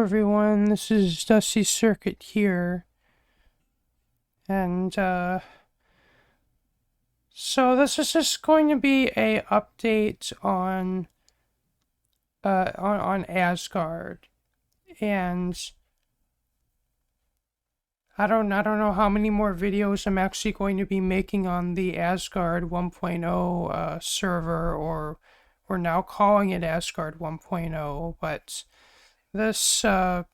everyone, this is Dusty Circuit here, and so this is just going to be a update on Asgard, and I don't know how many more videos I'm actually going to be making on the Asgard 1.0 server, or we're now calling it Asgard 1.0, but this so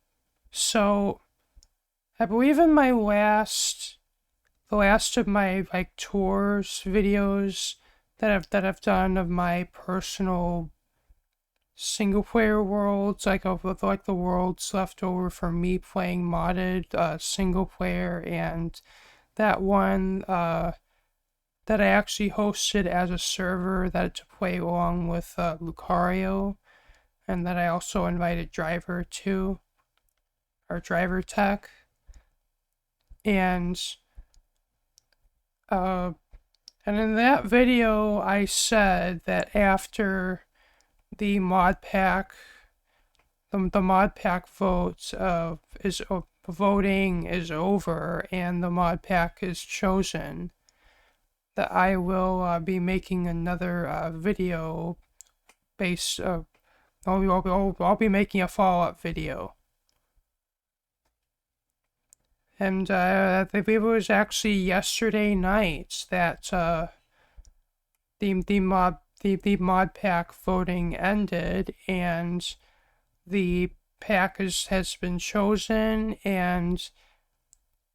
I believe in the last of my like tours videos that I've done of my personal single player worlds, like like the worlds left over from me playing modded single player, and that one that I actually hosted as a server that to play along with Lucario, and that I also invited Driver to, or Driver Tech, and uh and in that video, I said that after the mod pack, the mod pack voting is over and the mod pack is chosen, that I will be making another video based. I'll be making a follow-up video. And I believe it was actually yesterday night that the mod pack voting ended, and the pack has been chosen, and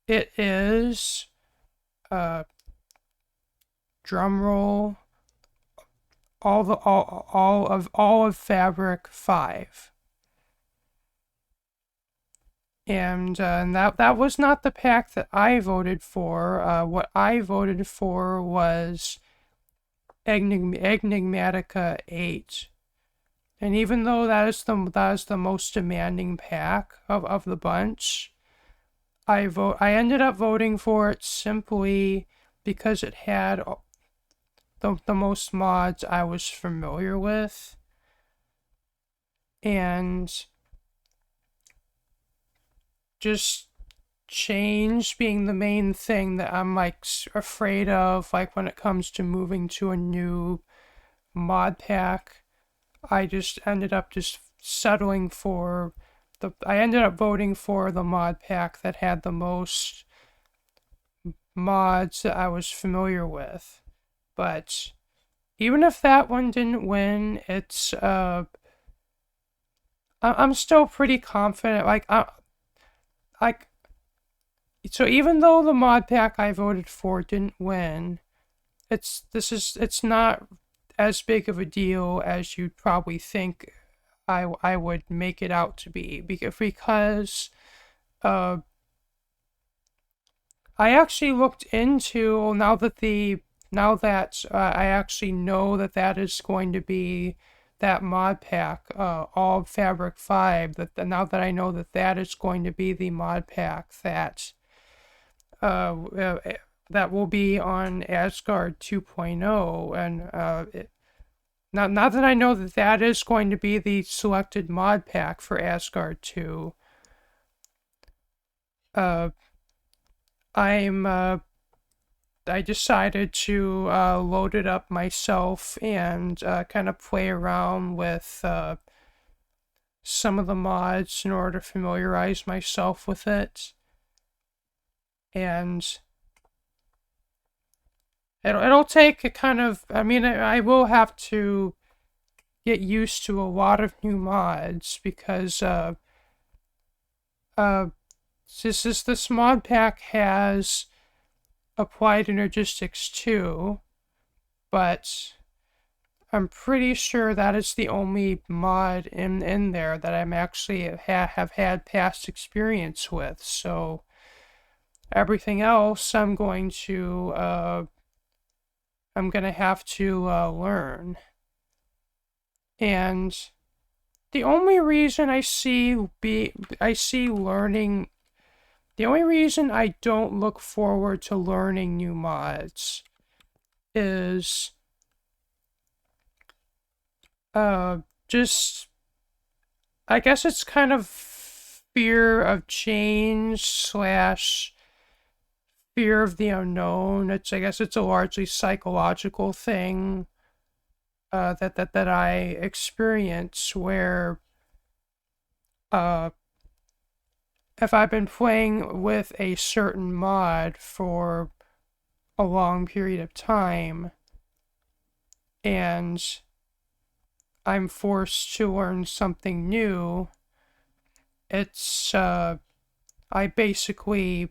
it is drum roll, all of Fabric 5. And that was not the pack that I voted for. What I voted for was Enigmatica 8. And even though that is the most demanding pack of the bunch, I ended up voting for it simply because it had the most mods I was familiar with, and just change being the main thing that I'm like afraid of, like when it comes to moving to a new mod pack. I just ended up just settling for I ended up voting for the mod pack that had the most mods that I was familiar with. But even if that one didn't win, it's I'm still pretty confident. Like so even though the mod pack I voted for didn't win, it's not as big of a deal as you'd probably think I would make it out to be, because I actually looked into, now that I actually know that that is going to be that mod pack, all Fabric 5, now that I know that that is going to be the mod pack uh, uh, that will be on Asgard 2.0, and now that I know that that is going to be the selected mod pack for Asgard 2, uh, I'm I decided to load it up myself and kind of play around with some of the mods in order to familiarize myself with it. And it'll take a kind of, I mean, I will have to get used to a lot of new mods, because this mod pack has applied energistics too, but I'm pretty sure that is the only mod in there that I'm actually have had past experience with. So everything else I'm gonna have to learn. And the only reason the only reason I don't look forward to learning new mods is just, I guess it's kind of fear of change slash fear of the unknown. I guess it's a largely psychological thing that I experience where uh, if I've been playing with a certain mod for a long period of time and I'm forced to learn something new, it's I basically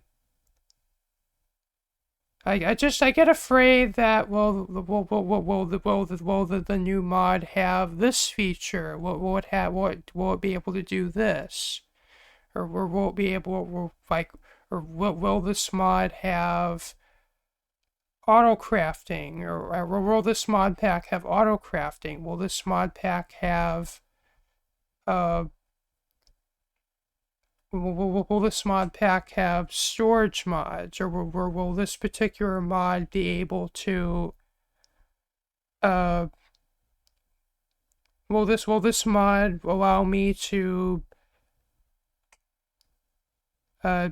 I get afraid that the new mod have this feature? Will it be able to do this? Or will it be able or will this mod have auto crafting? Or will this mod pack have auto crafting? Will this mod pack have uh will this mod pack have storage mods, or will this particular mod be able to uh will this mod allow me to uh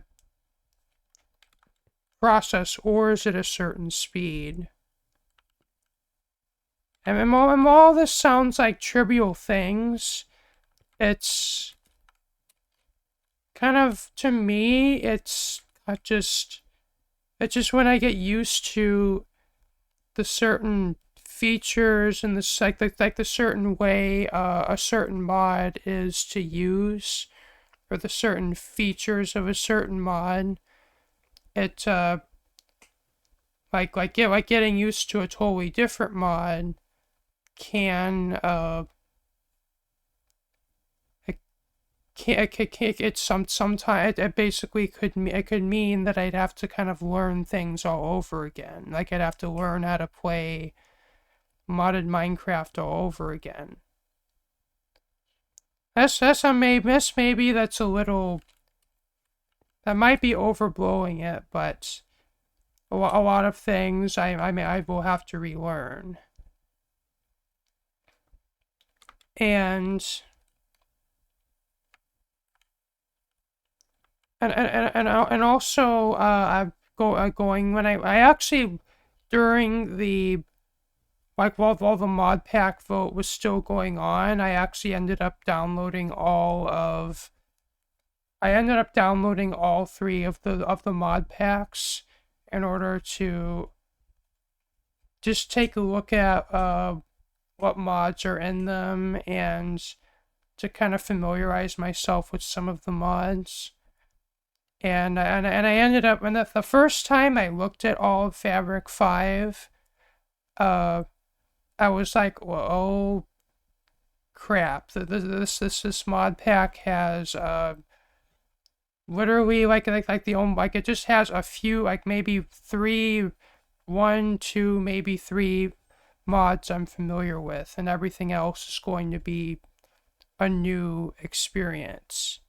process ores at a certain speed? And all this sounds like trivial things. It's kind of, to me, it's just when I get used to the certain features and the certain way a certain mod is to use, or the certain features of a certain mod. It like getting used to a totally different mod can it's sometimes it basically could mean that I'd have to kind of learn things all over again. Like I'd have to learn how to play modded Minecraft all over again. Maybe that's a little, that might be overblowing it, but a lot of things I will have to relearn. And also I'm going when I actually, during the, like, while the mod pack vote was still going on, I actually ended up downloading all three of the mod packs in order to just take a look at what mods are in them and to kind of familiarize myself with some of the mods. And I ended up, and the first time I looked at all of Fabric 5, I was like, well, oh crap! This mod pack has literally like the only, like, it just has a few, like maybe one, two, maybe three mods I'm familiar with, and everything else is going to be a new experience.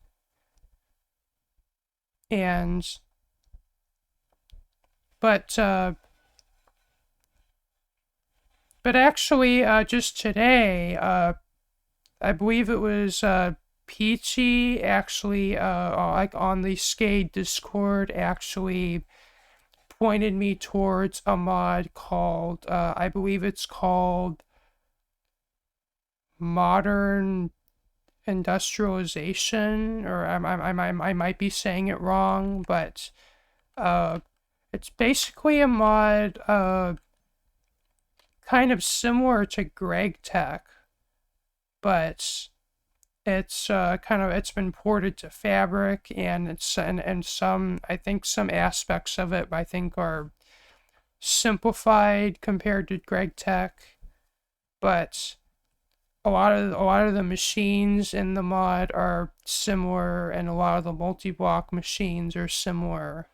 And but actually, just today, I believe it was Peachy actually, like on the Skade Discord, actually pointed me towards a mod called, I believe it's called Modern Industrialization, or I might be saying it wrong, but it's basically a mod kind of similar to Greg Tech, but it's it's been ported to Fabric, and and some, I think some aspects of it I think are simplified compared to Greg Tech, but a lot of the machines in the mod are similar, and a lot of the multi-block machines are similar,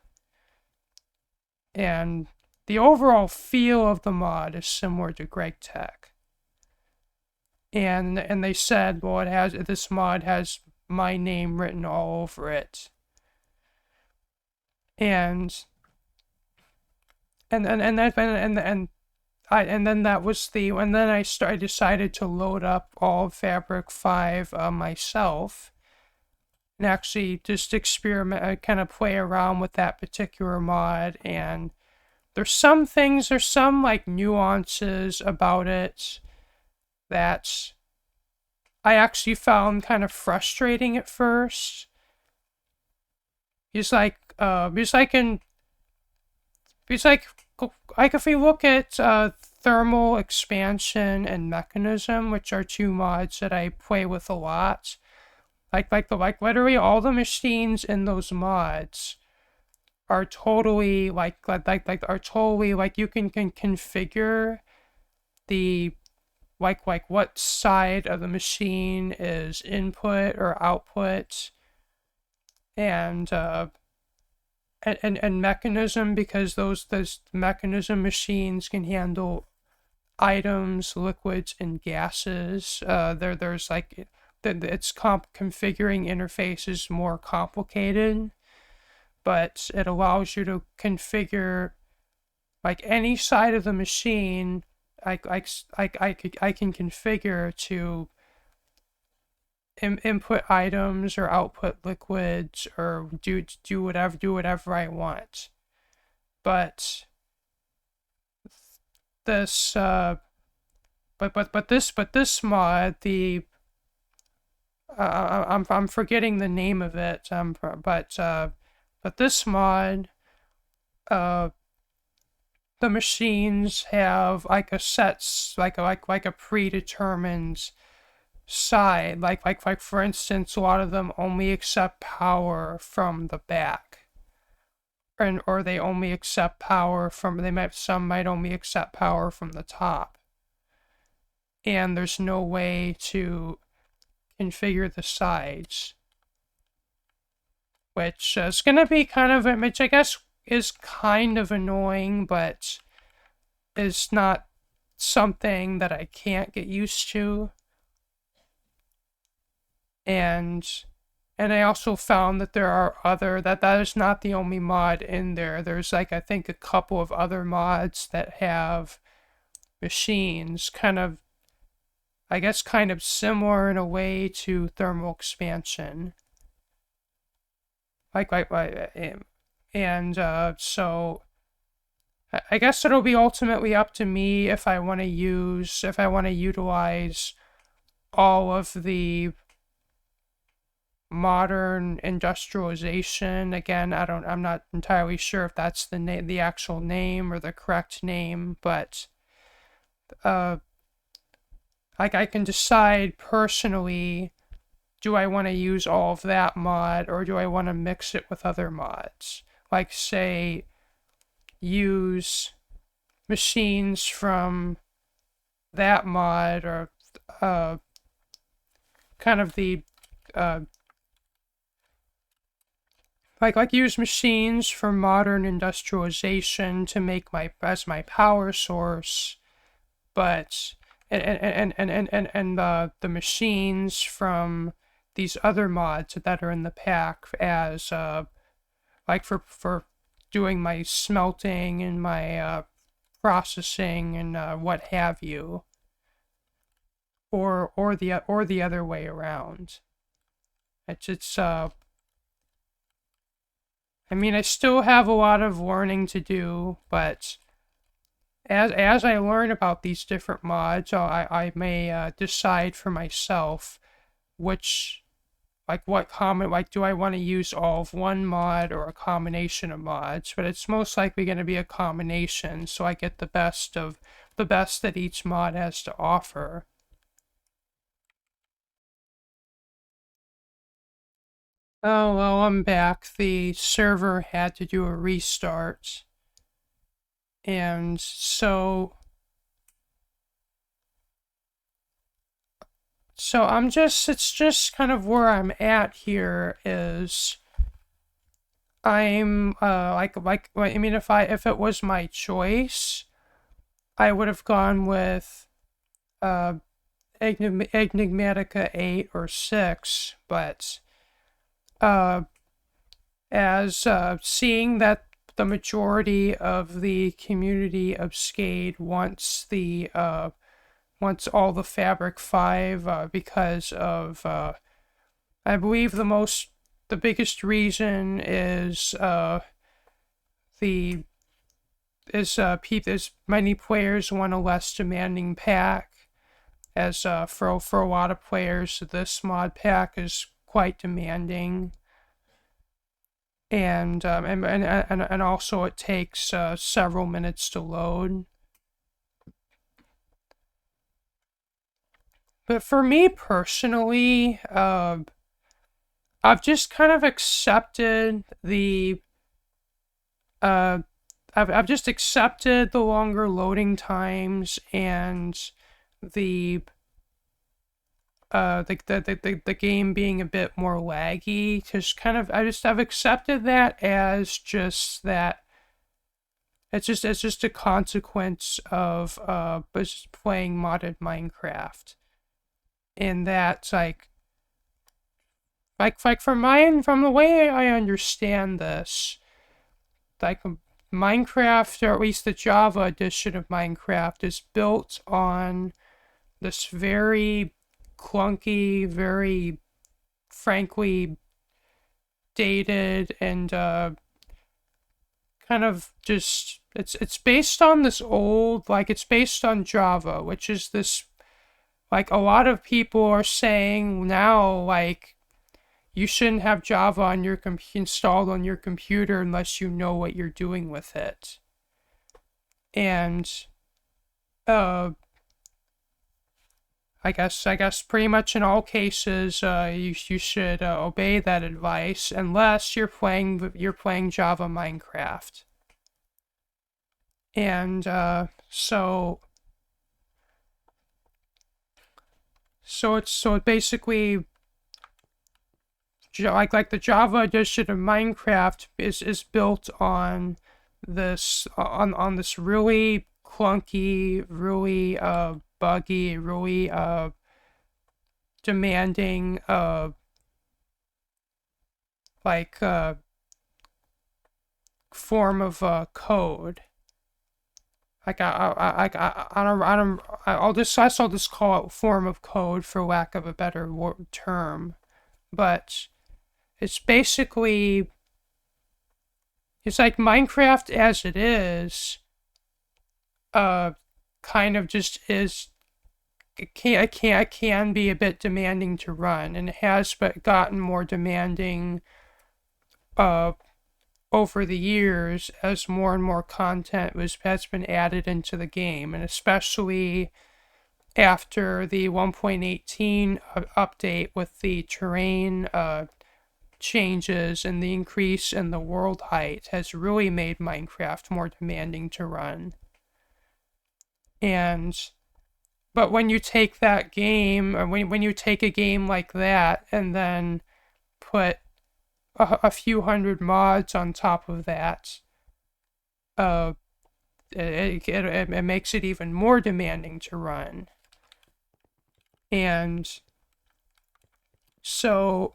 and the overall feel of the mod is similar to Greg Tech. And they said, well, this mod has my name written all over it. And then I decided to load up all of Fabric 5 myself, and actually just experiment, kind of play around with that particular mod. And there's some like nuances about it that I actually found kind of frustrating at first. He's like, he's like in, he's like if we look at thermal expansion and mechanism, which are two mods that I play with a lot. Like literally all the machines in those mods are totally are totally like you can configure the like what side of the machine is input or output, and and mechanism, because those mechanism machines can handle items, liquids, and gases. There's like it's configuring interface is more complicated, but it allows you to configure like any side of the machine. I can configure to input items or output liquids or do whatever I want. But this but this mod, the I'm forgetting the name of it. But this mod, uh the machines have like a set, like a predetermined side. Like for instance, a lot of them only accept power from the back, and or they only accept power from some might only accept power from the top, and there's no way to configure the sides, which is gonna be kind of, which I guess is kind of annoying, but is not something that I can't get used to. And I also found that there are that is not the only mod in there. There's like I think a couple of other mods that have machines kind of, I guess, kind of similar in a way to thermal expansion. So I guess it'll be ultimately up to me if I want to utilize all of the modern industrialization. Again, I'm not entirely sure if that's the actual name or the correct name, but like I can decide personally, do I want to use all of that mod or do I want to mix it with other mods? Like say use machines from that mod, or kind of the like use machines from modern industrialization to make my power source, but and the machines from these other mods that are in the pack as like for doing my smelting and my processing and what have you, or the other way around. It's I mean, I still have a lot of learning to do, but as I learn about these different mods, I may decide for myself which, like what common, like do I want to use all of one mod or a combination of mods. But it's most likely going to be a combination, so I get the best that each mod has to offer. Oh well, I'm back. The server had to do a restart, and so it's just kind of where I'm at here is I'm I mean, if it was my choice, I would have gone with uh Enigmatica 8 or 6, but uh as seeing that the majority of the community of Skade wants all the Fabric 5, because of I believe the most the biggest reason is the is many players want a less demanding pack. As for a lot of players, this mod pack is quite demanding, and also it takes several minutes to load. But for me personally, I've just kind of accepted the uh, I've just accepted the longer loading times and the the game being a bit more laggy. Just kind of I've accepted that as just that it's just a consequence of just playing modded Minecraft. And that's from the way I understand this, like Minecraft, or at least the Java edition of Minecraft, is built on this very clunky, very frankly dated, and kind of just it's based on this old, like it's based on Java, which is this, like a lot of people are saying now, like you shouldn't have Java on your installed on your computer unless you know what you're doing with it. And uh I guess pretty much in all cases, you should obey that advice unless you're playing Java Minecraft. And so it basically, like the Java edition of Minecraft is built on this really clunky, really buggy, really demanding like form of code. Like I'll just call it form of code for lack of a better term, but it's basically it's like Minecraft as it is, uh, kind of just is. It can be a bit demanding to run, and it has but gotten more demanding uh over the years as more and more content has been added into the game, and especially after the 1.18 update with the terrain changes and the increase in the world height has really made Minecraft more demanding to run. And but when you take that game, or when you take a game like that and then put a few hundred mods on top of that, uh, it makes it even more demanding to run. And so,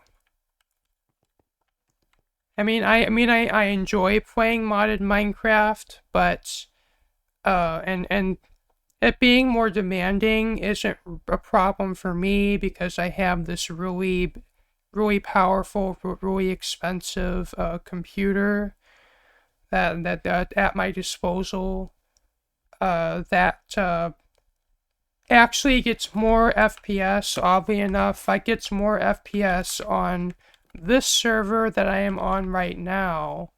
I enjoy playing modded Minecraft, but and it being more demanding isn't a problem for me because I have this really, really powerful, really expensive computer that at my disposal that actually gets more FPS. Oddly enough, I gets more FPS on this server that I am on right now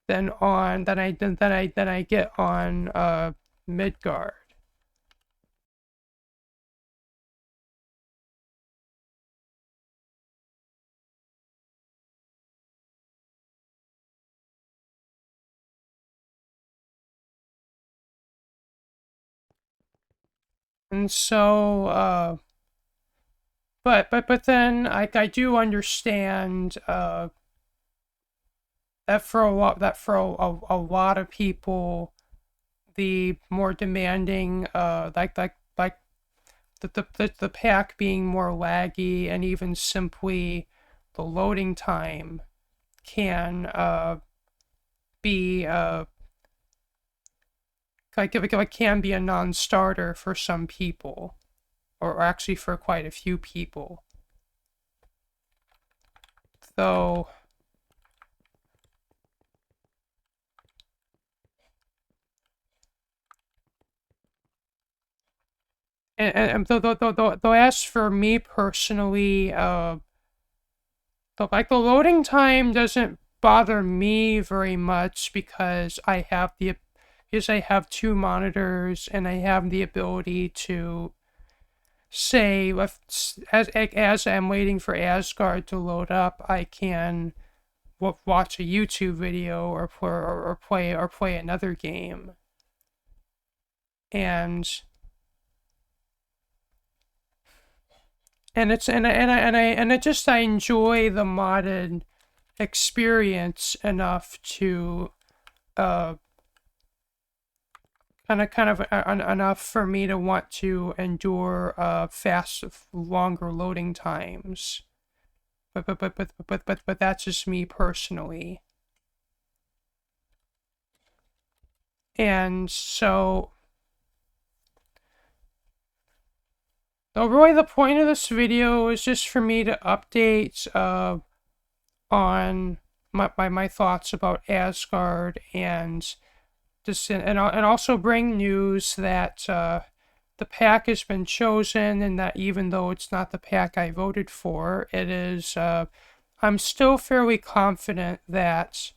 than I get on Midgard. And so, but then I do understand that for a lot of people, the more demanding like the pack being more laggy, and even simply the loading time can be like can be a non-starter for some people, or actually for quite a few people. though, though as for me personally, the loading time doesn't bother me very much because I have two monitors and I have the ability to say as I'm waiting for Asgard to load up, I can watch a YouTube video or play another game, and I enjoy the modded experience enough to uh enough for me to want to endure longer loading times. But that's just me personally. And so, though really the point of this video is just for me to update on my thoughts about Asgard and also bring news that the pack has been chosen, and that even though it's not the pack I voted for, it is. I'm still fairly confident that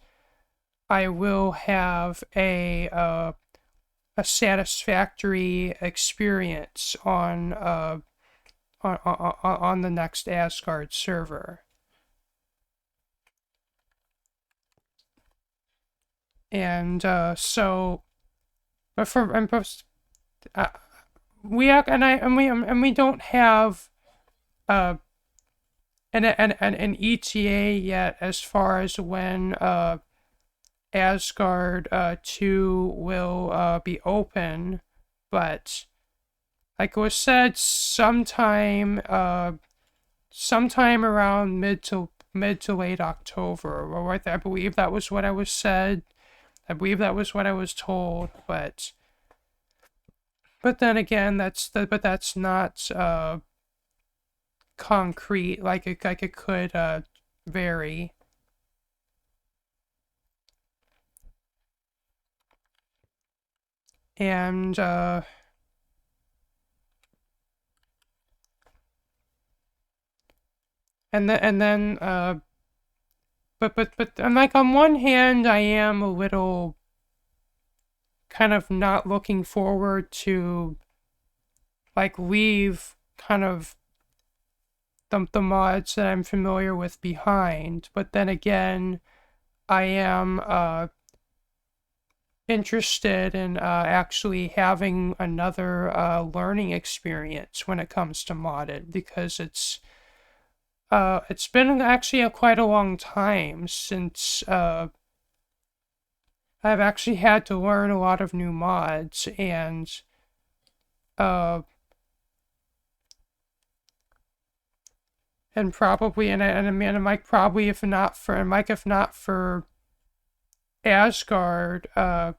I will have a satisfactory experience on the next Asgard server. And so, but for we don't have an ETA yet as far as when Asgard 2 will be open, but like it was said, sometime around mid to late October, or I believe that was what I was said. I believe that was what I was told, but then again, that's not concrete. Like it could vary. And then but and like on one hand, I am a little kind of not looking forward to like leave kind of the mods that I'm familiar with behind, but then again, I am interested in actually having another learning experience when it comes to modded, because it's been actually quite a long time since I've actually had to learn a lot of new mods, uh, and probably, and Mike probably, if not for Asgard, kind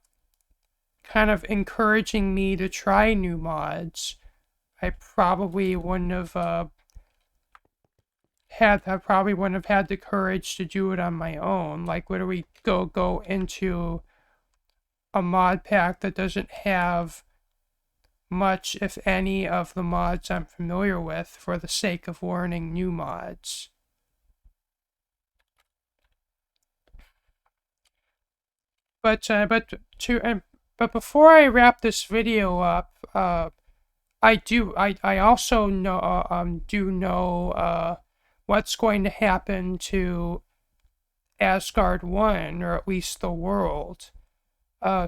of encouraging me to try new mods, I probably wouldn't have had the courage to do it on my own. Like, where do we go into a mod pack that doesn't have much, if any, of the mods I'm familiar with for the sake of learning new mods? But before I wrap this video up, I also know what's going to happen to Asgard 1, or at least the world.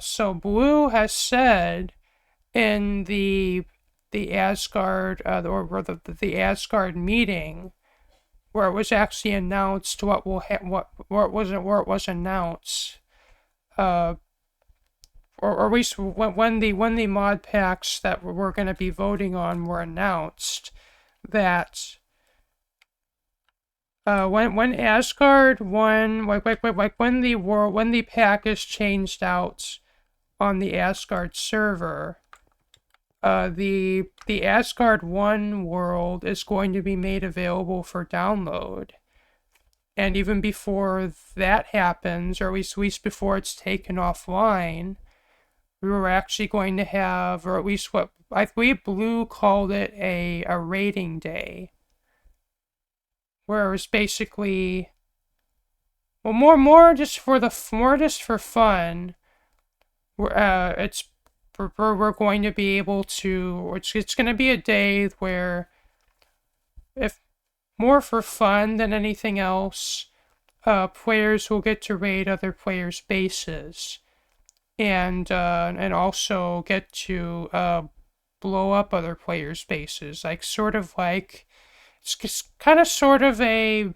So Blue has said in the Asgard or the Asgard meeting, where it was actually announced where it was announced, or at least when the mod packs that we're going to be voting on were announced, that when Asgard 1, like when the pack is changed out on the Asgard server, the Asgard 1 world is going to be made available for download. And even before that happens, or at least before it's taken offline, we were actually going to have, or at least what I believe Blue called it, a rating day, where it was basically, well, more just for fun. It's we're going to be able to. It's going to be a day where, if more for fun than anything else, players will get to raid other players' bases, and also get to blow up other players' bases, like sort of like it's kind of sort of a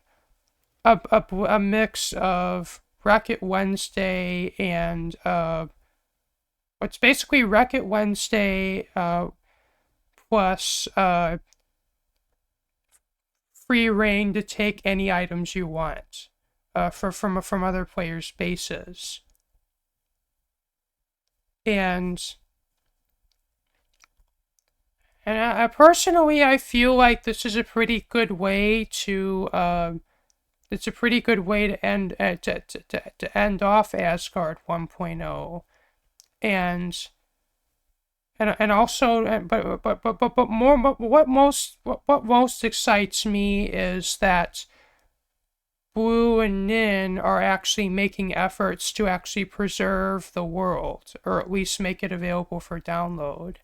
mix of Rocket Wednesday and it's basically Rocket Wednesday plus free reign to take any items you want from other players' bases. And I personally, I feel like this is a pretty good way to it's a pretty good way to end off Asgard 1.0. and and also but more, but what most excites me is that Blue and Nin are actually making efforts to actually preserve the world, or at least make it available for download.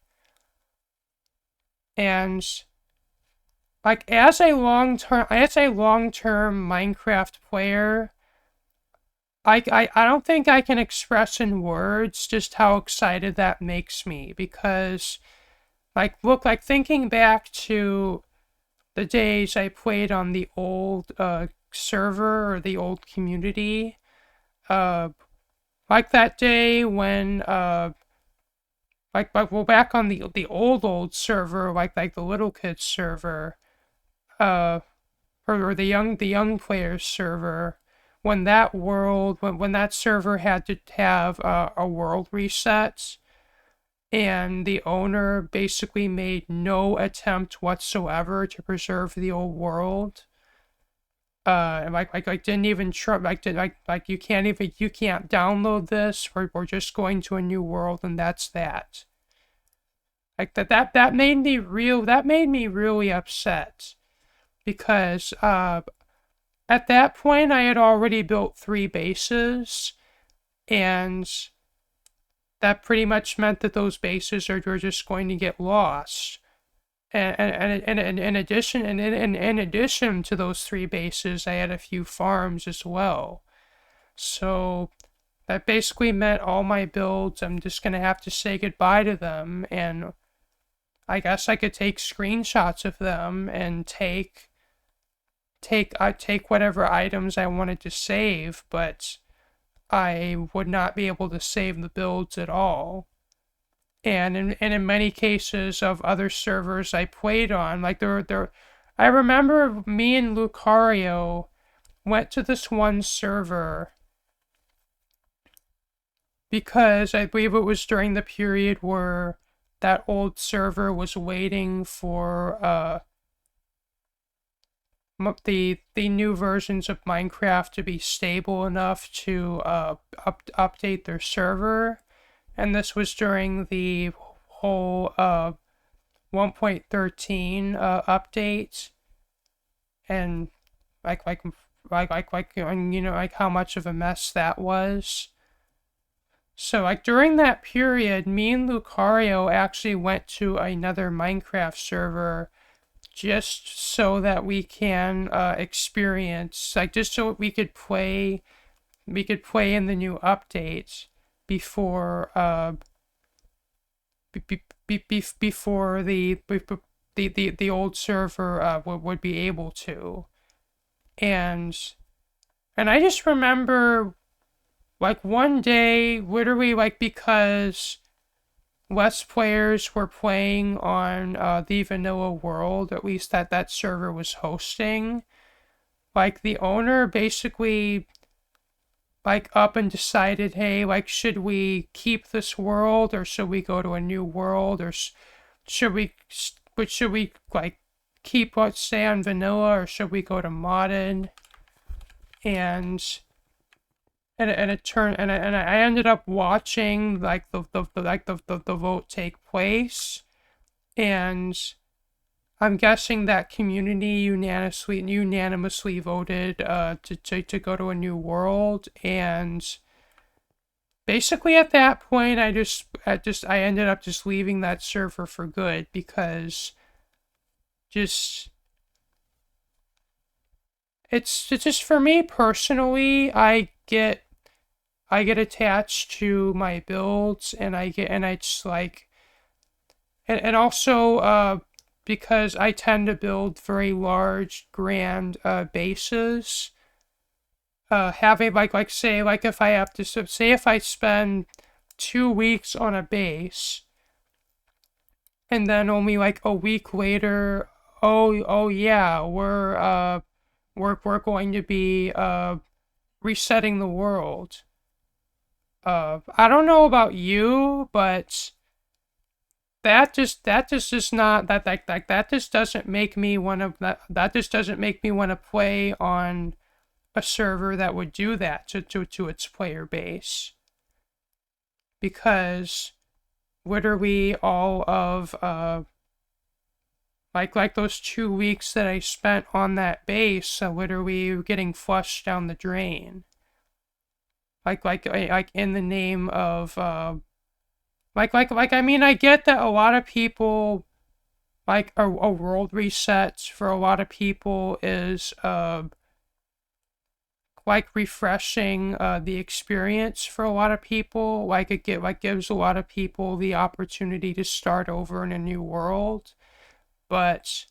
And like as a long-term Minecraft player, I don't think I can express in words just how excited that makes me, because like thinking back to the days I played on the old server, or the old community, uh like that day when well, back on the old server, like the little kids server, uh or the young players server, when that server had to have a world reset, and the owner basically made no attempt whatsoever to preserve the old world. And like didn't even try, you can't download this. We're just going to a new world, and that's that. Like that made me really upset, because at that point I had already built 3 bases, and that pretty much meant that those bases were just going to get lost. And in addition, in addition to those 3 bases, I had a few farms as well. So that basically meant all my builds, I'm just gonna have to say goodbye to them, and I guess I could take screenshots of them and take whatever items I wanted to save, but I would not be able to save the builds at all. And in many cases of other servers I played on, like I remember me and Lucario went to this one server because I believe it was during the period where that old server was waiting for the new versions of Minecraft to be stable enough to update their server. And this was during the whole 1.13 update, and like how much of a mess that was. So like during that period, me and Lucario actually went to another Minecraft server just so that we can experience, like, just so we could play in the new update before before the old server would be able to. And and I just remember, like, one day, literally, like, because less players were playing on the vanilla world, at least that server was hosting, like, the owner basically, like, up and decided, hey, like, should we keep this world, or should we go to a new world, or should we, like, keep what stay on vanilla, or should we go to modded? and I ended up watching like the vote take place, and I'm guessing that community unanimously voted to go to a new world. And basically at that point I ended up just leaving that server for good, because just it's just, for me personally, I get attached to my builds, and I just like, and also because I tend to build very large, grand bases. Having like if I have to say if I spend 2 weeks on a base, and then only like a week later, oh yeah, we're going to be resetting the world. I don't know about you, but that just is not that just doesn't make me that just doesn't make me want to play on a server that would do that to its player base, because literally all of like those 2 weeks that I spent on that base literally getting flushed down the drain, like in the name of I mean, I get that a lot of people, like a world reset for a lot of people is like refreshing the experience. For a lot of people, gives a lot of people the opportunity to start over in a new world. But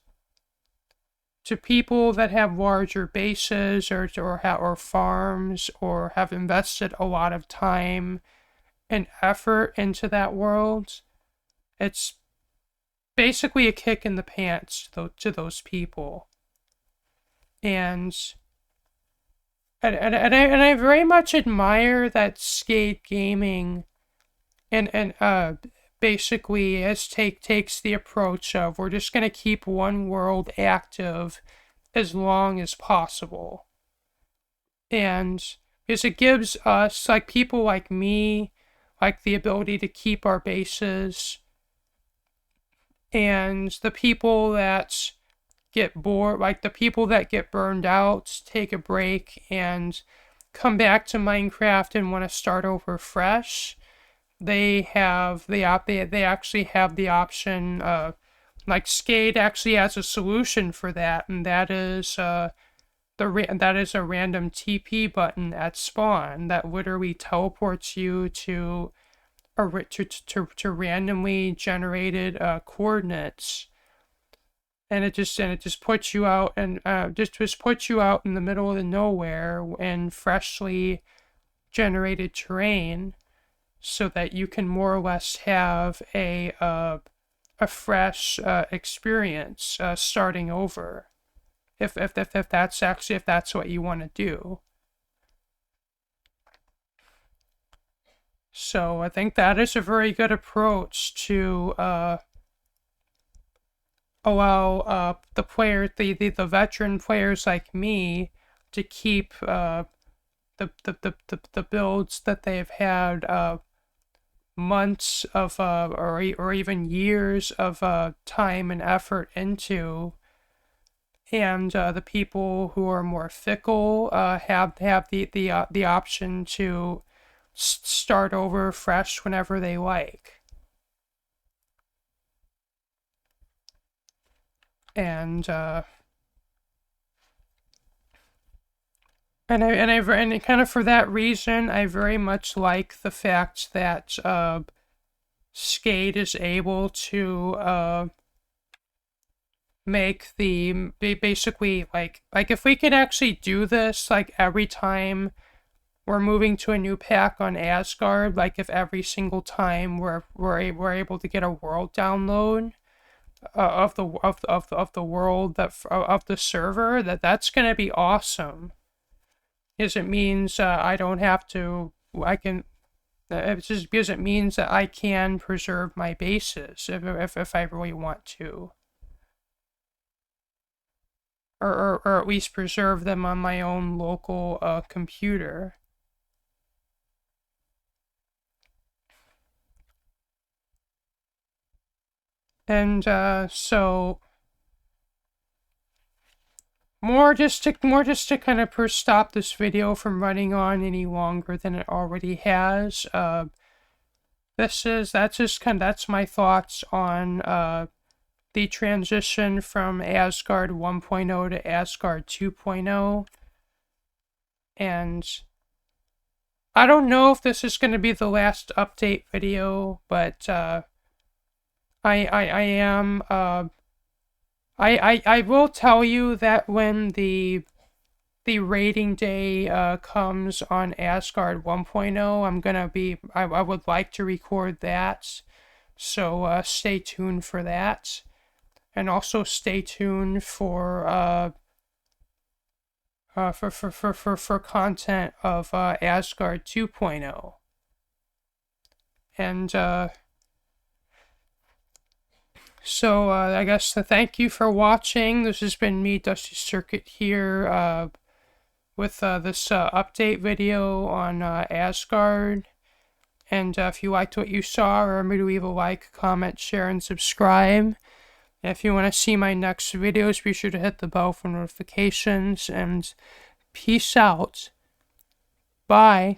to people that have larger bases, or farms, or have invested a lot of time and effort into that world, it's basically a kick in the pants to those people. And I very much admire that Skate Gaming and basically takes the approach of, we're just gonna keep one world active as long as possible. And because it gives us, like people like me, like the ability to keep our bases, and the people that get bored, like the people that get burned out, take a break and come back to Minecraft and want to start over fresh. They actually have the option. Like Skate actually has a solution for that, and that is that is a random TP button at spawn that literally teleports you to randomly generated coordinates, and it just puts you out, and just puts you out in the middle of the nowhere in freshly generated terrain, so that you can more or less have a fresh experience starting over, if that's what you want to do. So I think that is a very good approach to allow the veteran players like me to keep the builds that they've had months of or even years of time and effort into. And the people who are more fickle have the option to start over fresh whenever they like. And and kind of for that reason, I very much like the fact that Skate is able to make basically like if we could actually do this like every time we're moving to a new pack on Asgard, like if every single time we're able to get a world download of the world of the server, that's gonna be awesome. Because it means I don't have to. I can. It's just because it means that I can preserve my bases if I really want to. or at least preserve them on my own local computer. And so more just to kind of stop this video from running on any longer than it already has. That's my thoughts on the transition from Asgard 1.0 to Asgard 2.0. And I don't know if this is going to be the last update video, but I will tell you that when the rating day comes on Asgard 1.0, I would like to record that. So stay tuned for that. And also stay tuned for content of Asgard 2.0. And so I guess thank you for watching. This has been me, Dusty Circuit, here with this update video on Asgard. And if you liked what you saw, remember to leave a like, comment, share, and subscribe. If you want to see my next videos, be sure to hit the bell for notifications. And peace out. Bye.